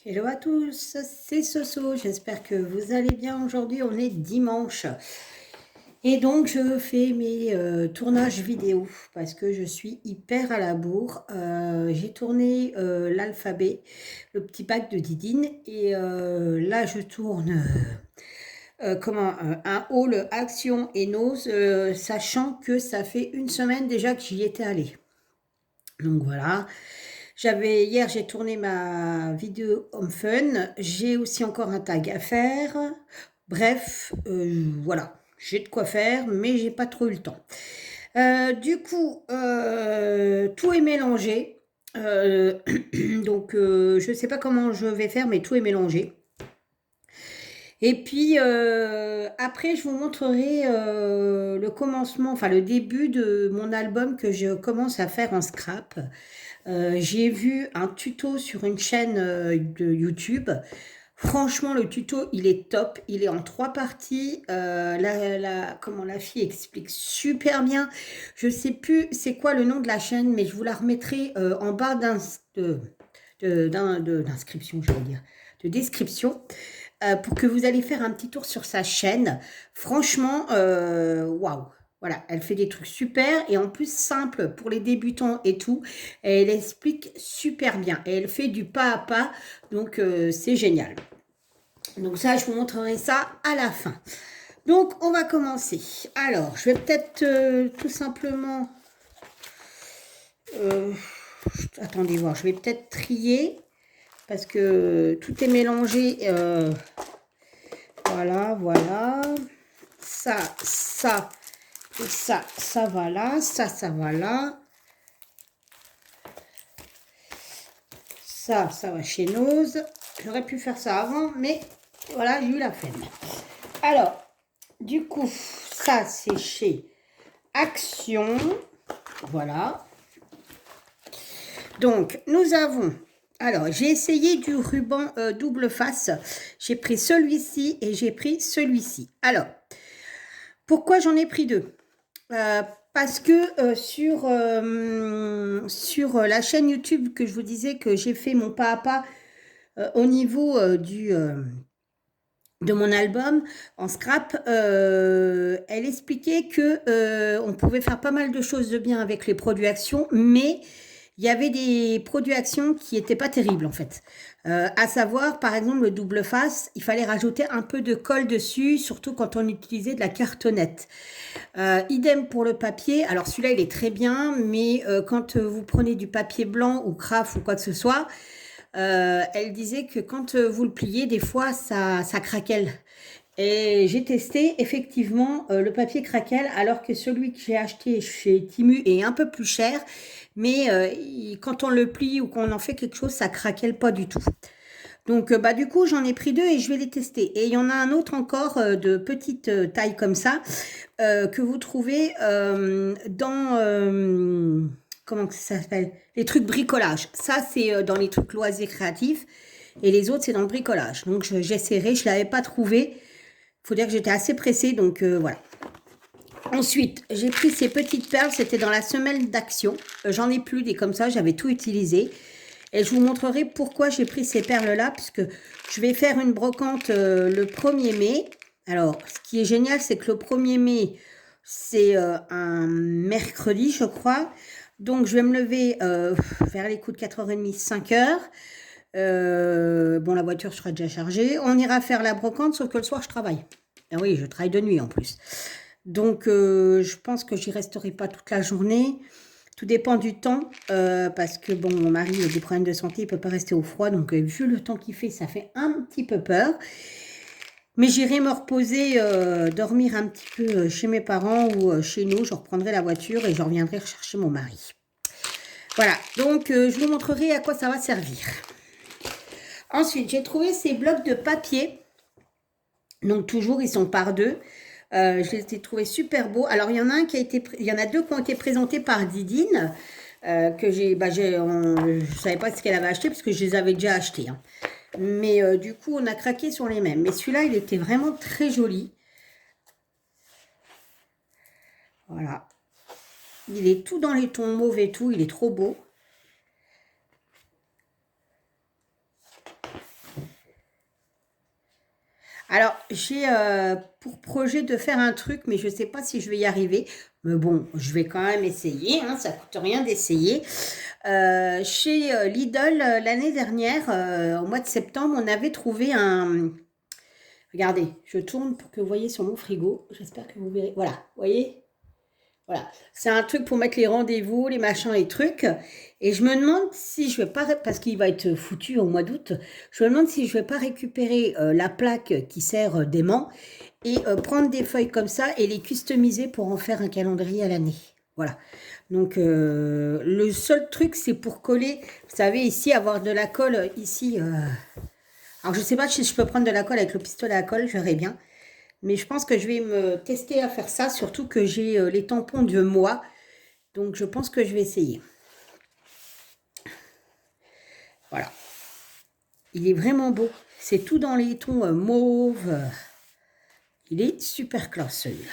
Hello à tous, c'est Soso, j'espère que vous allez bien. Aujourd'hui on est dimanche et donc je fais mes tournages vidéo parce que je suis hyper à la bourre. J'ai tourné l'alphabet, le petit pack de Didine et là je tourne un haul action et nose, sachant que ça fait une semaine déjà que j'y étais allée. Donc voilà. Hier, j'ai tourné ma vidéo Home Fun. J'ai aussi encore un tag à faire. Bref, voilà. J'ai de quoi faire, mais j'ai pas trop eu le temps. Tout est mélangé. Je sais pas comment je vais faire, mais tout est mélangé. Et puis, après, je vous montrerai le commencement, enfin le début de mon album que je commence à faire en scrap. J'ai vu un tuto sur une chaîne de YouTube. Franchement, le tuto, il est top. Il est en 3 parties. Comment la fille explique super bien. Je sais plus c'est quoi le nom de la chaîne, mais je vous la remettrai en barre d'inscription, je veux dire, de description, pour que vous allez faire un petit tour sur sa chaîne. Franchement, waouh! Voilà, elle fait des trucs super et en plus simple pour les débutants et tout. Et elle explique super bien et elle fait du pas à pas, donc c'est génial. Donc ça, je vous montrerai ça à la fin. Donc on va commencer. Alors, je vais peut-être tout simplement... euh, attendez voir, je vais peut-être trier parce que tout est mélangé. Voilà, voilà. Ça et ça va là. Ça va là. Ça va chez Nose. J'aurais pu faire ça avant, mais voilà, j'ai eu la flemme. Alors, du coup, ça, c'est chez Action. Voilà. Donc, nous avons... Alors, j'ai essayé du ruban double face. J'ai pris celui-ci et j'ai pris celui-ci. Alors, pourquoi j'en ai pris deux? Parce que sur la chaîne YouTube que je vous disais que j'ai fait mon pas à pas au niveau de mon album en scrap, elle expliquait que on pouvait faire pas mal de choses de bien avec les produits Action, mais il y avait des produits Action qui n'étaient pas terribles en fait. À savoir, par exemple, le double face, il fallait rajouter un peu de colle dessus, surtout quand on utilisait de la cartonnette. Idem pour le papier. Alors celui-là, il est très bien, mais quand vous prenez du papier blanc ou craft ou quoi que ce soit, elle disait que quand vous le pliez, des fois, ça craquelle. Et j'ai testé, effectivement, le papier craquelle, alors que celui que j'ai acheté chez Timu est un peu plus cher. Mais quand on le plie ou qu'on en fait quelque chose, ça craquelle pas du tout. Donc, du coup, j'en ai pris deux et je vais les tester. Et il y en a un autre encore de petite taille comme ça, que vous trouvez dans... comment ça s'appelle? Les trucs bricolage. Ça, c'est dans les trucs loisirs créatifs. Et les autres, c'est dans le bricolage. Donc, j'essaierai. Je ne l'avais pas trouvé. Il faut dire que j'étais assez pressée. Donc, voilà. Ensuite, j'ai pris ces petites perles. C'était dans la semaine d'action. J'en ai plus des comme ça. J'avais tout utilisé. Et je vous montrerai pourquoi j'ai pris ces perles-là, puisque je vais faire une brocante le 1er mai. Alors, ce qui est génial, c'est que le 1er mai, c'est un mercredi, je crois. Donc, je vais me lever vers les coups de 4h30, 5h. Bon, la voiture sera déjà chargée. On ira faire la brocante, sauf que le soir, je travaille. Ah oui, je travaille de nuit en plus. Donc, je pense que j'y resterai pas toute la journée. Tout dépend du temps, parce que bon, mon mari a des problèmes de santé, il ne peut pas rester au froid, donc vu le temps qu'il fait, ça fait un petit peu peur. Mais j'irai me reposer, dormir un petit peu chez mes parents ou chez nous, je reprendrai la voiture et je reviendrai chercher mon mari. Voilà, donc je vous montrerai à quoi ça va servir. Ensuite, j'ai trouvé ces blocs de papier. Donc toujours, ils sont par deux. Je les ai trouvés super beaux. Alors, il y en a deux qui ont été présentés par Didine, que je savais pas ce qu'elle avait acheté parce que je les avais déjà achetés. Hein. Mais du coup, on a craqué sur les mêmes. Mais celui-là, il était vraiment très joli. Voilà. Il est tout dans les tons mauve et tout. Il est trop beau. Alors, j'ai pour projet de faire un truc, mais je ne sais pas si je vais y arriver. Mais bon, je vais quand même essayer, hein, ça ne coûte rien d'essayer. Chez Lidl, l'année dernière, au mois de septembre, on avait trouvé un... Regardez, je tourne pour que vous voyez sur mon frigo. J'espère que vous verrez. Voilà, vous voyez? Voilà. C'est un truc pour mettre les rendez-vous, les machins, les trucs. Et je me demande si je vais pas, parce qu'il va être foutu au mois d'août, je me demande si je vais pas récupérer la plaque qui sert d'aimant et prendre des feuilles comme ça et les customiser pour en faire un calendrier à l'année. Voilà. Donc, le seul truc, c'est pour coller, vous savez, ici, avoir de la colle, ici. Alors, je sais pas si je peux prendre de la colle avec le pistolet à colle, je verrai bien. Mais je pense que je vais me tester à faire ça, surtout que j'ai les tampons de moi. Donc, je pense que je vais essayer. Voilà. Il est vraiment beau. C'est tout dans les tons mauve. Il est super classe, celui-là.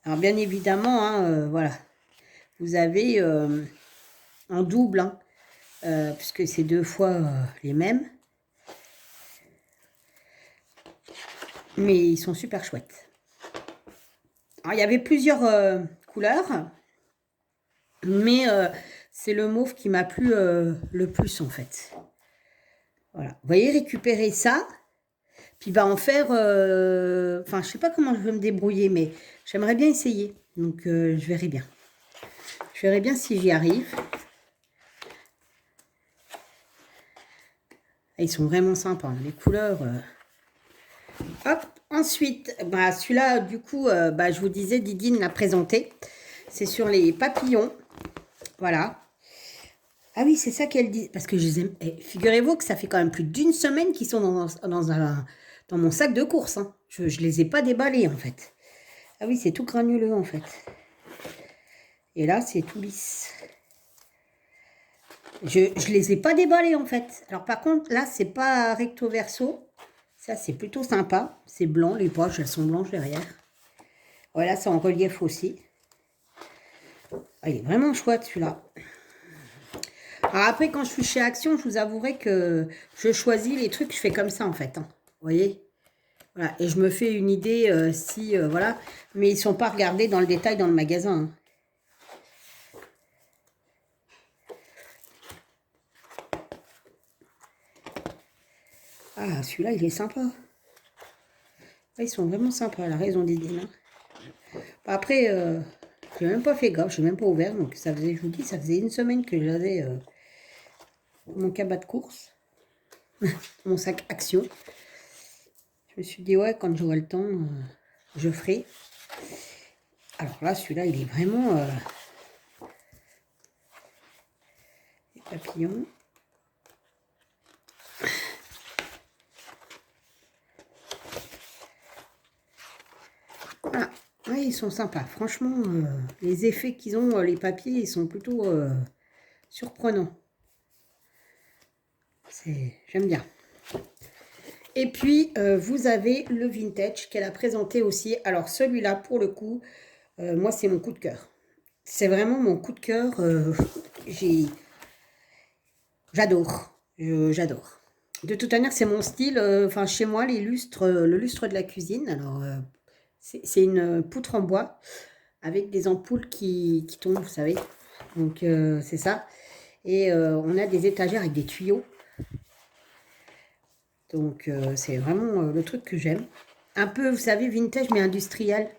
Alors, bien évidemment, hein, voilà. Vous avez en double, hein, puisque c'est 2 fois les mêmes. Mais ils sont super chouettes. Alors, il y avait plusieurs couleurs. Mais c'est le mauve qui m'a plu le plus, en fait. Voilà. Vous voyez, récupérer ça. Puis en faire... Enfin, je sais pas comment je vais me débrouiller, mais j'aimerais bien essayer. Donc, je verrai bien. Je verrai bien si j'y arrive. Et ils sont vraiment sympas, hein, les couleurs. Hop, ensuite, bah, celui-là, du coup, bah, je vous disais, Didine l'a présenté. C'est sur les papillons. Voilà. Ah oui, c'est ça qu'elle dit. Parce que je les aime. Eh, figurez-vous que ça fait quand même plus d'une semaine qu'ils sont dans mon sac de course. Hein. Je ne les ai pas déballés, en fait. Ah oui, c'est tout granuleux, en fait. Et là, c'est tout lisse. Je ne les ai pas déballés, en fait. Alors, par contre, là, c'est pas recto verso. Ça, c'est plutôt sympa. C'est blanc. Les poches, elles sont blanches derrière. Voilà, c'est en relief aussi. Ah, il est vraiment chouette, celui-là. Alors après, quand je suis chez Action, je vous avouerai que je choisis les trucs, je fais comme ça, en fait. Hein. Vous voyez? Voilà. Et je me fais une idée si... voilà. Mais ils ne sont pas regardés dans le détail dans le magasin. Hein. Ah, celui-là, il est sympa. Ah, ils sont vraiment sympas, la raison des dîners. Après, je n'ai même pas fait gaffe, je n'ai même pas ouvert. Donc, ça faisait, je vous dis, ça faisait une semaine que j'avais mon cabas de course, mon sac Action. Je me suis dit, ouais, quand j'aurai le temps, je ferai. Alors là, celui-là, il est vraiment... les papillons. Voilà. Ouais, ils sont sympas. Franchement, les effets qu'ils ont, les papiers, ils sont plutôt surprenants. J'aime bien. Et puis, vous avez le vintage qu'elle a présenté aussi. Alors, celui-là, pour le coup, moi, c'est mon coup de cœur. C'est vraiment mon coup de cœur. J'adore. J'adore. De toute manière, c'est mon style. Enfin, chez moi, les lustres, le lustre de la cuisine. Alors, c'est une poutre en bois avec des ampoules qui tombent, vous savez. Donc, c'est ça. Et on a des étagères avec des tuyaux. Donc, c'est vraiment le truc que j'aime. Un peu, vous savez, vintage, mais industriel.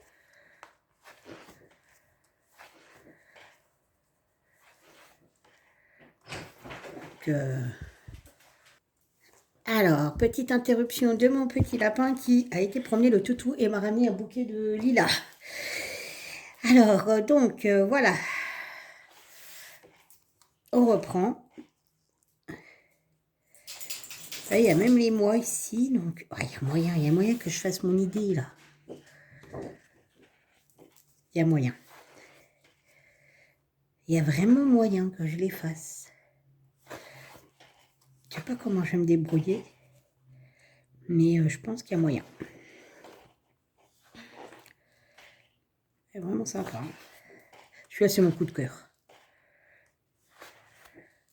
Donc, alors, petite interruption de mon petit lapin qui a été promener le toutou et m'a ramené un bouquet de lilas. Alors, donc, voilà. On reprend. Ça, il y a même les mois ici. Donc, il y a moyen que je fasse mon idée, là. Il y a moyen. Il y a vraiment moyen que je les fasse. Je ne sais pas comment je vais me débrouiller. Mais je pense qu'il y a moyen. C'est vraiment sympa. Hein. Celui-là, c'est mon coup de cœur.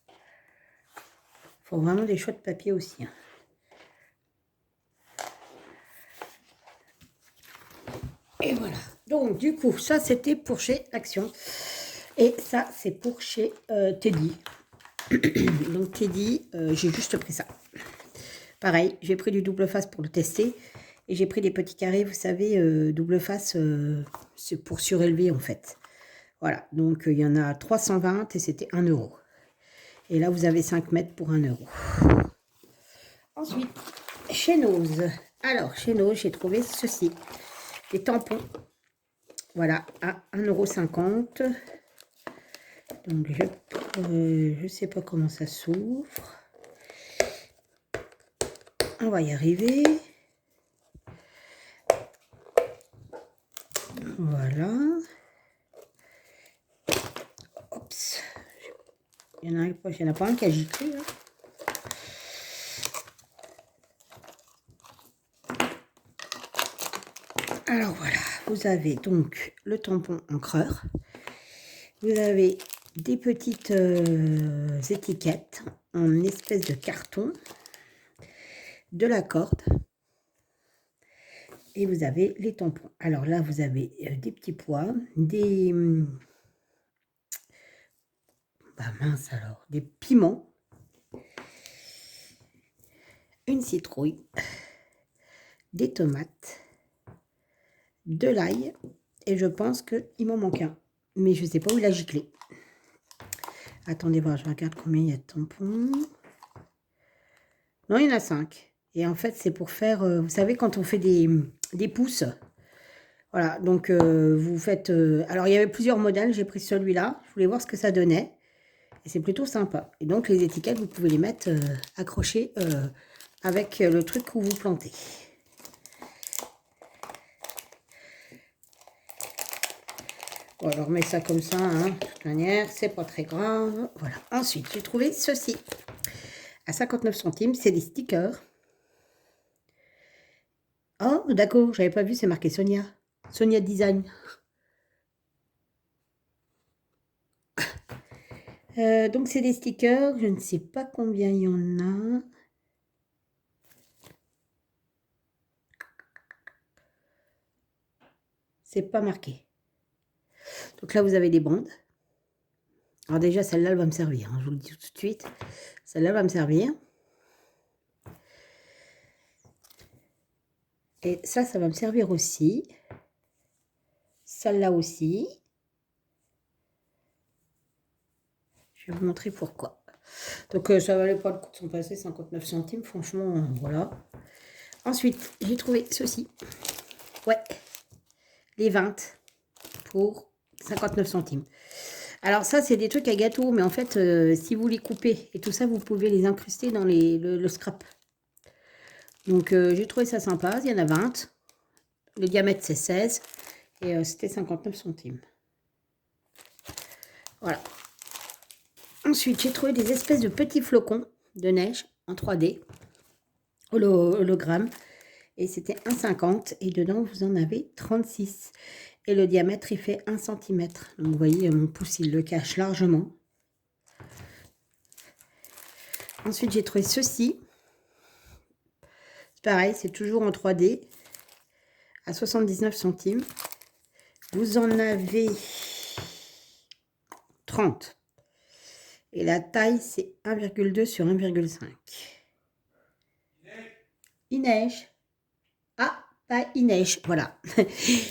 Il faut vraiment des choix de papier aussi. Hein. Et voilà. Donc, du coup, ça, c'était pour chez Action. Et ça, c'est pour chez Teddy. Donc, Teddy, j'ai juste pris ça. Pareil, j'ai pris du double face pour le tester. Et j'ai pris des petits carrés, vous savez, double face, c'est pour surélever, en fait. Voilà. Donc, il y en a 320 et c'était 1 euro. Et là, vous avez 5 mètres pour 1 euro. Ensuite, chez Nose. Alors, chez Nose, j'ai trouvé ceci. Des tampons. Voilà, à 1,50 €. Donc, je sais pas comment ça s'ouvre. On va y arriver. Voilà. Oups. Il y en a pas un qui a giclé, là. Alors voilà, vous avez donc le tampon encreur. Vous avez des petites étiquettes en espèce de carton, de la corde. Et vous avez les tampons. Alors là, vous avez des petits pois, des... bah mince alors, des piments, une citrouille, des tomates, de l'ail, et je pense qu'il m'en manque un. Mais je ne sais pas où il a giclé. Attendez voir, je regarde combien il y a de tampons. Non, il y en a 5. Et en fait, c'est pour faire, vous savez, quand on fait des pouces. Voilà, donc vous faites... alors, il y avait plusieurs modèles, j'ai pris celui-là. Je voulais voir ce que ça donnait. Et c'est plutôt sympa. Et donc, les étiquettes, vous pouvez les mettre accrochées avec le truc où vous plantez. Bon, je remets ça comme ça, hein. De toute manière, c'est pas très grave. Voilà. Ensuite, j'ai trouvé ceci. À 59 centimes, c'est des stickers. Oh, d'accord, j'avais pas vu, c'est marqué Sonia. Sonia Design. Donc, c'est des stickers. Je ne sais pas combien il y en a. C'est pas marqué. Donc là, vous avez des bandes. Alors déjà, celle-là, elle va me servir. Hein, je vous le dis tout de suite. Celle-là va me servir. Et ça va me servir aussi. Celle-là aussi. Je vais vous montrer pourquoi. Donc, ça valait pas le coup de s'en passer, 59 centimes. Franchement, voilà. Ensuite, j'ai trouvé ceci. Ouais. Les 20 pour 59 centimes. Alors ça, c'est des trucs à gâteau, mais en fait, si vous les coupez et tout ça, vous pouvez les incruster dans le scrap. Donc, j'ai trouvé ça sympa. Il y en a 20. Le diamètre, c'est 16. Et c'était 59 centimes. Voilà. Ensuite, j'ai trouvé des espèces de petits flocons de neige en 3D, hologramme. Et c'était 1,50. Et dedans, vous en avez 36. Et le diamètre, il fait 1 cm. Donc, vous voyez, mon pouce, il le cache largement. Ensuite, j'ai trouvé ceci. Pareil, c'est toujours en 3D. À 79 centimes. Vous en avez 30. Et la taille, c'est 1,2 sur 1,5. Il neige. Ah, pas il neige, voilà.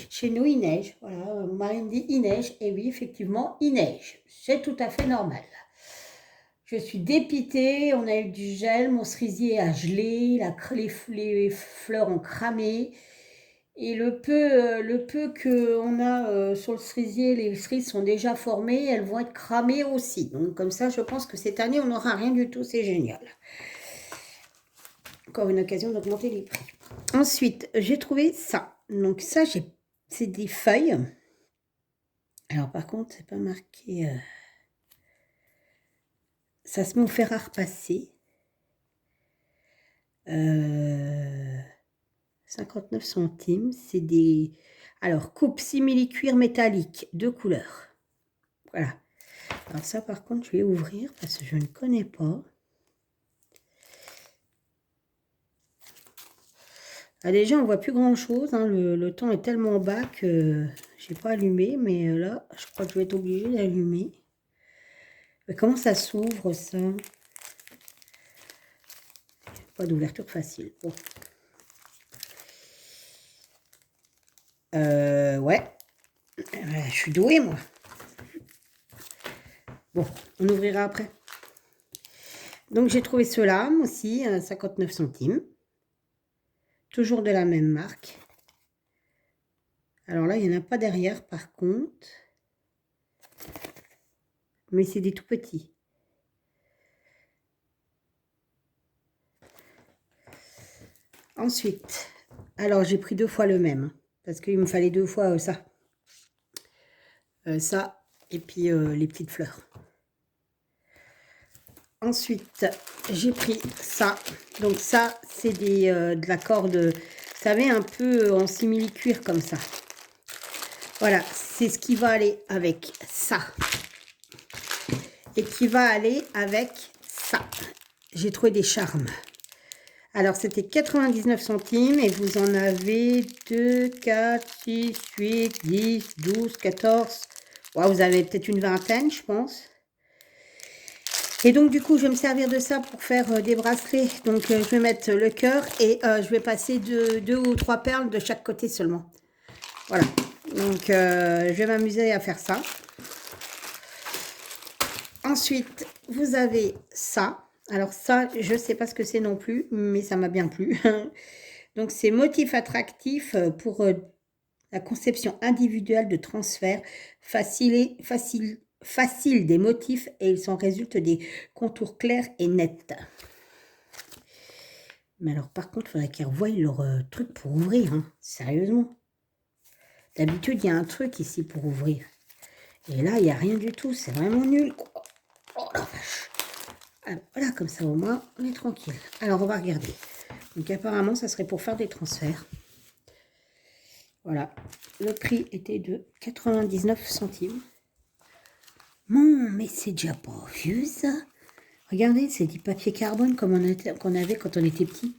Chez nous, il neige. Voilà, Marine dit il neige. Et oui, effectivement, il neige. C'est tout à fait normal. Je suis dépitée. On a eu du gel. Mon cerisier a gelé. Les fleurs ont cramé. Et le peu qu'on a sur le cerisier, les cerises sont déjà formées. Elles vont être cramées aussi. Donc, comme ça, je pense que cette année, on n'aura rien du tout. C'est génial. Encore une occasion d'augmenter les prix. Ensuite, j'ai trouvé ça. Donc ça, c'est des feuilles. Alors par contre, c'est pas marqué... ça se met au fer à repasser. 59 centimes. C'est des... Alors, coupe simili-cuir métallique, 2 couleurs. Voilà. Alors ça, par contre, je vais ouvrir parce que je ne connais pas. Ah, déjà, on voit plus grand-chose. Hein. Le temps est tellement bas que j'ai pas allumé. Mais là, je crois que je vais être obligée d'allumer. Mais comment ça s'ouvre, ça? Pas d'ouverture facile. Bon. Ouais. Je suis douée, moi. Bon, on ouvrira après. Donc, j'ai trouvé ceux-là, aussi, 59 centimes. Toujours de la même marque. Alors là, il n'y en a pas derrière, par contre. Mais c'est des tout petits. Ensuite, alors j'ai pris 2 fois le même. Parce qu'il me fallait 2 fois ça. Ça, et puis les petites fleurs. Ensuite, j'ai pris ça. Donc ça, c'est de la corde, vous savez, un peu en simili-cuir comme ça. Voilà, c'est ce qui va aller avec ça. Et qui va aller avec ça. J'ai trouvé des charmes. Alors, c'était 99 centimes et vous en avez 2, 4, 6, 8, 10, 12, 14. Ouais, vous avez peut-être une vingtaine, je pense. Et donc, du coup, je vais me servir de ça pour faire des bracelets. Donc, je vais mettre le cœur et je vais passer 2 ou 3 perles de chaque côté seulement. Voilà. Donc, je vais m'amuser à faire ça. Ensuite, vous avez ça. Alors ça, je ne sais pas ce que c'est non plus, mais ça m'a bien plu. Donc, c'est motif attractif pour la conception individuelle de transfert, facile des motifs et ils s'en résultent des contours clairs et nets. Mais alors, par contre, il faudrait qu'ils revoient leur truc pour ouvrir, hein. Sérieusement. D'habitude, il y a un truc ici pour ouvrir. Et là, il n'y a rien du tout. C'est vraiment nul, quoi. Oh la vache. Alors, voilà, comme ça, au moins, on est tranquille. Alors, on va regarder. Donc, apparemment, ça serait pour faire des transferts. Voilà. Le prix était de 99 centimes. Bon, mais c'est déjà pas vieux, ça. Regardez, c'est du papier carbone comme qu'on avait quand on était petit.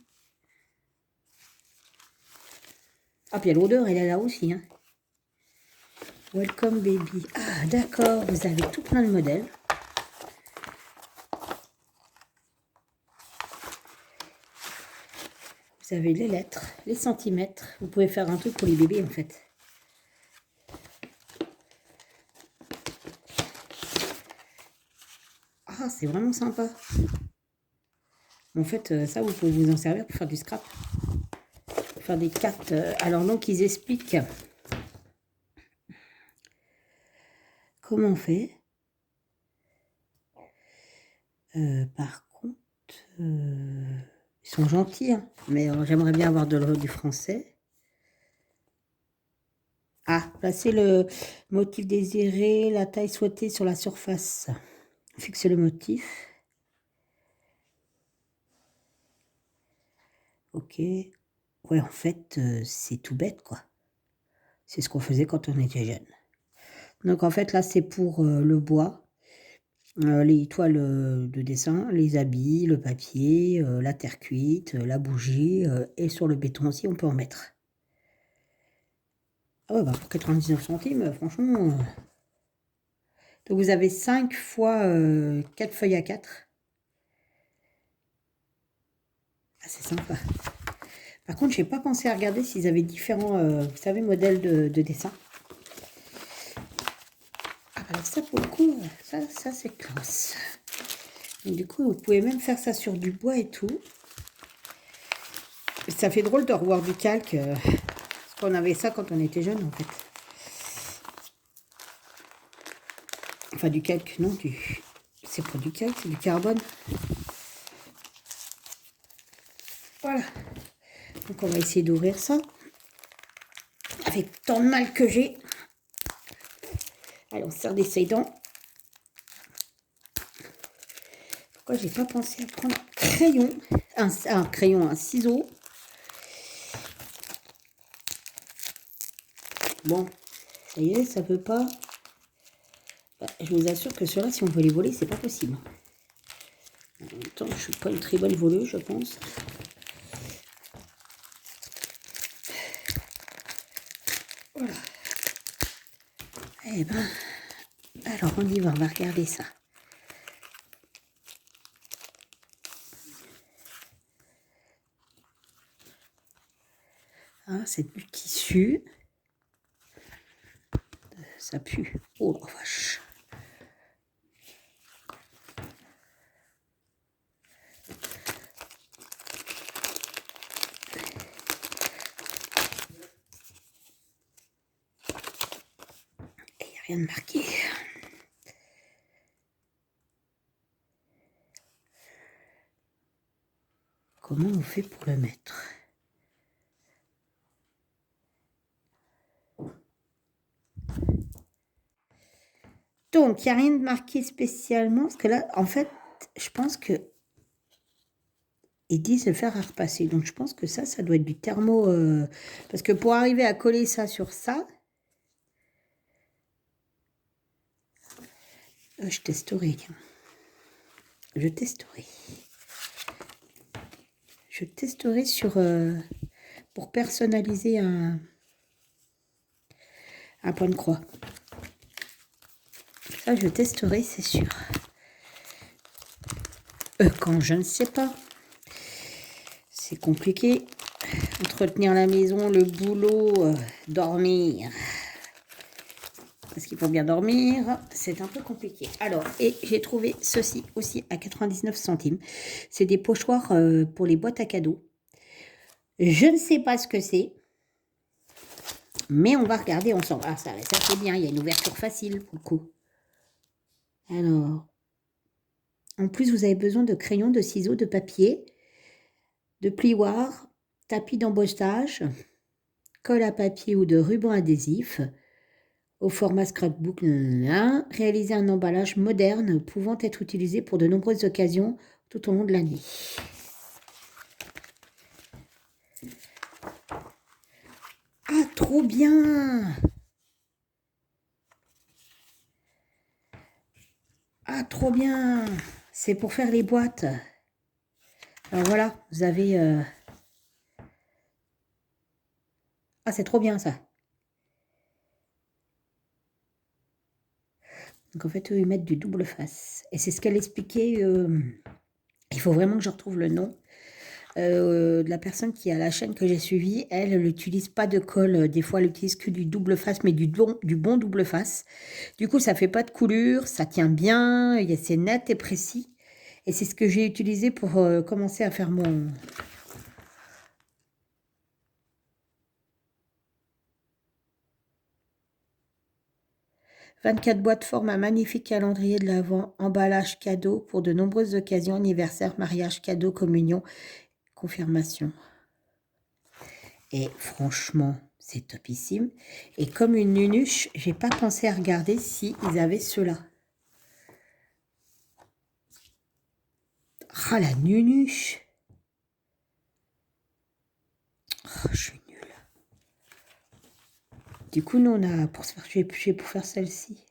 Ah, puis l'odeur, elle est là aussi, hein. Welcome baby. Ah, d'accord, vous avez tout plein de modèles. Vous avez les lettres, les centimètres. Vous pouvez faire un truc pour les bébés, en fait. Ah, c'est vraiment sympa. En fait, ça, vous pouvez vous en servir pour faire du scrap. Pour faire des cartes. Alors, donc, ils expliquent comment on fait. Par contre, ils sont gentils, hein, mais j'aimerais bien avoir du français. Ah, placer le motif désiré, la taille souhaitée sur la surface. Fixer le motif. Ok. Ouais, en fait, c'est tout bête, quoi. C'est ce qu'on faisait quand on était jeune. Donc, en fait, là, c'est pour le bois. Les toiles de dessin, les habits, le papier, la terre cuite, la bougie, et sur le béton aussi, on peut en mettre. Ah ouais, bah pour 99 centimes, franchement. Donc vous avez 5 fois 4 feuilles à 4. Ah, c'est sympa. Par contre, j'ai pas pensé à regarder s'ils avaient différents, vous savez, modèles de dessin. Ah, alors ça, pour le coup, ça c'est classe. Donc, du coup, vous pouvez même faire ça sur du bois et tout. Ça fait drôle de revoir du calque. Parce qu'on avait ça quand on était jeune, en fait. Enfin, du calque, non, c'est pas du calque, c'est du carbone. Voilà. Donc, on va essayer d'ouvrir ça. Avec tant de mal que j'ai. Allez, on serre des dents. Pourquoi j'ai pas pensé à prendre un crayon, un ciseau. Bon, ça y est, ça peut pas. Bah, je vous assure que ceux-là, si on veut les voler, c'est pas possible. En même temps, je suis pas une très bonne voleuse, je pense. Voilà. Eh ben, alors on y va, on va regarder ça. Hein, c'est du tissu. Ça pue. Oh la vache. Et il n'y a rien de marqué. Comment on fait pour le mettre? Donc, il n'y a rien de marqué spécialement. Parce que là, en fait, je pense que ils disent le fer à repasser. Donc, je pense que ça doit être du thermo. Parce que pour arriver à coller ça sur ça, je testerai. Tiens. Je testerai. Je testerai sur pour personnaliser un point de croix. Ça, je testerai, c'est sûr. Quand je ne sais pas. C'est compliqué. Entretenir la maison, le boulot, dormir. Parce qu'il faut bien dormir, c'est un peu compliqué. Alors, et j'ai trouvé ceci aussi à 99 centimes. C'est des pochoirs pour les boîtes à cadeaux. Je ne sais pas ce que c'est, mais on va regarder ensemble. Ah, ça c'est bien, il y a une ouverture facile pour le coup. Alors, en plus, vous avez besoin de crayons, de ciseaux, de papier, de plioirs, tapis d'embossage, colle à papier ou de ruban adhésif, au format scrapbook, réaliser un emballage moderne pouvant être utilisé pour de nombreuses occasions tout au long de l'année. Ah, trop bien! Ah, trop bien! C'est pour faire les boîtes. Alors voilà, vous avez... Ah, c'est trop bien ça. Donc en fait, eux, ils mettent du double face. Et c'est ce qu'elle expliquait. Il faut vraiment que je retrouve le nom de la personne qui a la chaîne que j'ai suivie. Elle n'utilise pas de colle. Des fois, elle utilise que du double face, mais du bon double face. Du coup, ça fait pas de coulure, ça tient bien, c'est net et précis. Et c'est ce que j'ai utilisé pour commencer à faire mon... « 24 boîtes forment un magnifique calendrier de l'Avent, emballage cadeau pour de nombreuses occasions, anniversaire, mariage, cadeau, communion, confirmation. » Et franchement, c'est topissime. Et comme une nunuche, j'ai pas pensé à regarder si ils avaient ceux-là. Ah, la nunuche! Oh, je suis nulle. Du coup, nous, on a pour se faire, pour faire celle-ci.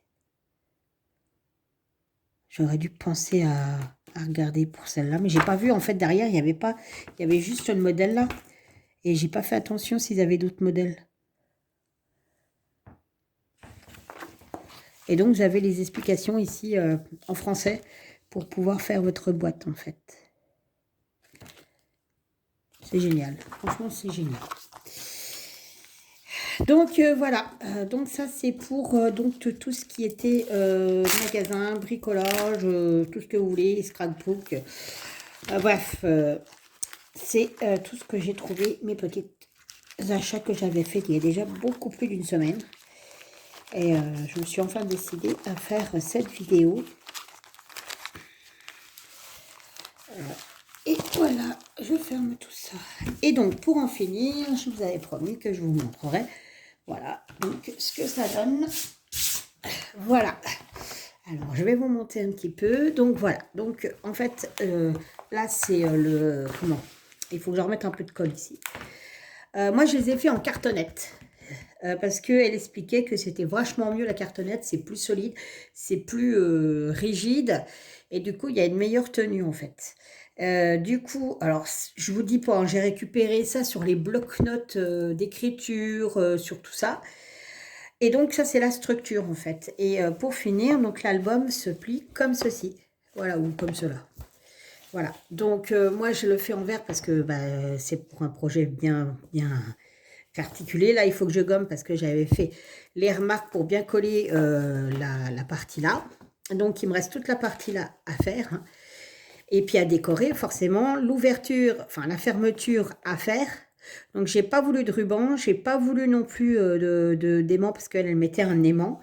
J'aurais dû penser à regarder pour celle-là, mais j'ai pas vu. En fait, derrière, il y avait pas, il y avait juste le modèle là, et j'ai pas fait attention s'ils avaient d'autres modèles. Et donc, vous avez les explications ici en français pour pouvoir faire votre boîte, en fait. C'est génial. Franchement, c'est génial. Donc, voilà. Donc, ça, c'est pour donc, tout ce qui était magasin, bricolage, tout ce que vous voulez, scrapbook. Bref, c'est tout ce que j'ai trouvé, mes petits achats que j'avais fait il y a déjà beaucoup plus d'une semaine. Et je me suis enfin décidée à faire cette vidéo. Et voilà, je ferme tout ça. Et donc, pour en finir, je vous avais promis que je vous montrerai, voilà, donc ce que ça donne. Voilà. Alors, je vais vous monter un petit peu. Donc, voilà. Donc, en fait, là, c'est le... Comment? Il faut que je remette un peu de colle ici. Moi, je les ai fait en cartonnette. Parce qu'elle expliquait que c'était vachement mieux la cartonnette. C'est plus solide, c'est plus rigide. Et du coup, il y a une meilleure tenue, en fait. Du coup, alors, je vous dis pas, j'ai récupéré ça sur les blocs-notes d'écriture, sur tout ça. Et donc, ça, c'est la structure, en fait. Et pour finir, donc l'album se plie comme ceci. Voilà, ou comme cela. Voilà. Donc, moi, je le fais en vert parce que bah, c'est pour un projet bien articulé. Là, il faut que je gomme parce que j'avais fait les remarques pour bien coller la partie là. Donc, il me reste toute la partie là à faire. Hein. Et puis, à décorer, forcément. L'ouverture, enfin, la fermeture à faire. Donc, j'ai pas voulu de ruban. J'ai pas voulu non plus d'aimant parce qu'elle mettait un aimant.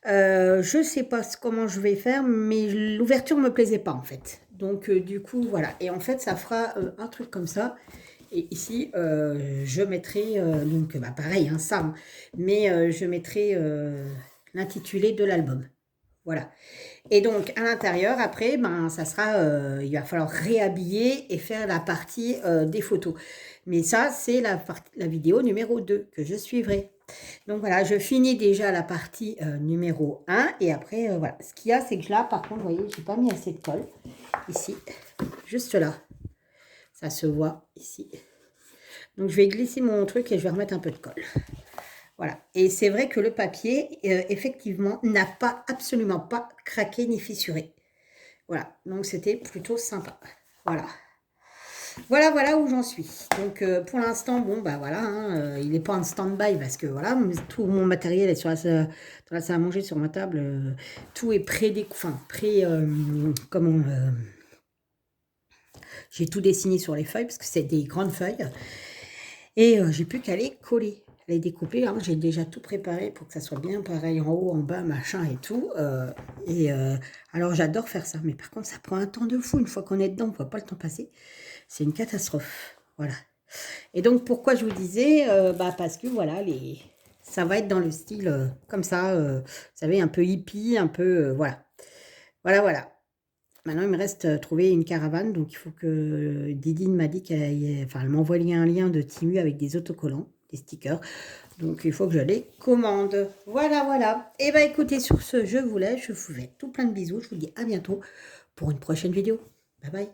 Je sais pas comment je vais faire, mais l'ouverture me plaisait pas en fait. Donc du coup voilà. Et en fait ça fera un truc comme ça. Et ici je mettrai donc bah, pareil hein, ça, hein, mais je mettrai l'intitulé de l'album. Voilà. Et donc à l'intérieur après ben ça sera il va falloir réhabiller et faire la partie des photos. Mais ça c'est la vidéo numéro 2 que je suivrai. Donc voilà, je finis déjà la partie numéro 1 et après, voilà. Ce qu'il y a, c'est que là, par contre, vous voyez, j'ai pas mis assez de colle. Ici, juste là. Ça se voit ici. Donc je vais glisser mon truc et je vais remettre un peu de colle. Voilà. Et c'est vrai que le papier, effectivement, n'a pas, absolument pas craqué ni fissuré. Voilà. Donc c'était plutôt sympa. Voilà. Voilà où j'en suis. Donc pour l'instant, bon bah voilà, hein, il n'est pas en stand-by parce que voilà, tout mon matériel est sur dans la salle à manger, sur ma table, tout est comment j'ai tout dessiné sur les feuilles parce que c'est des grandes feuilles et j'ai plus qu'à les coller, les découper. Hein, j'ai déjà tout préparé pour que ça soit bien pareil en haut, en bas, machin et tout. Alors j'adore faire ça, mais par contre ça prend un temps de fou. Une fois qu'on est dedans, on ne voit pas le temps passer. C'est une catastrophe. Voilà. Et donc, pourquoi je vous disais bah, parce que, voilà, ça va être dans le style comme ça, vous savez, un peu hippie, un peu, voilà. Voilà. Maintenant, il me reste trouver une caravane. Donc, il faut que Didine m'a dit elle m'a envoyé un lien de Temu avec des autocollants, des stickers. Donc, il faut que je les commande. Voilà. Et bien, écoutez, sur ce, je vous laisse. Je vous fais tout plein de bisous. Je vous dis à bientôt pour une prochaine vidéo. Bye bye.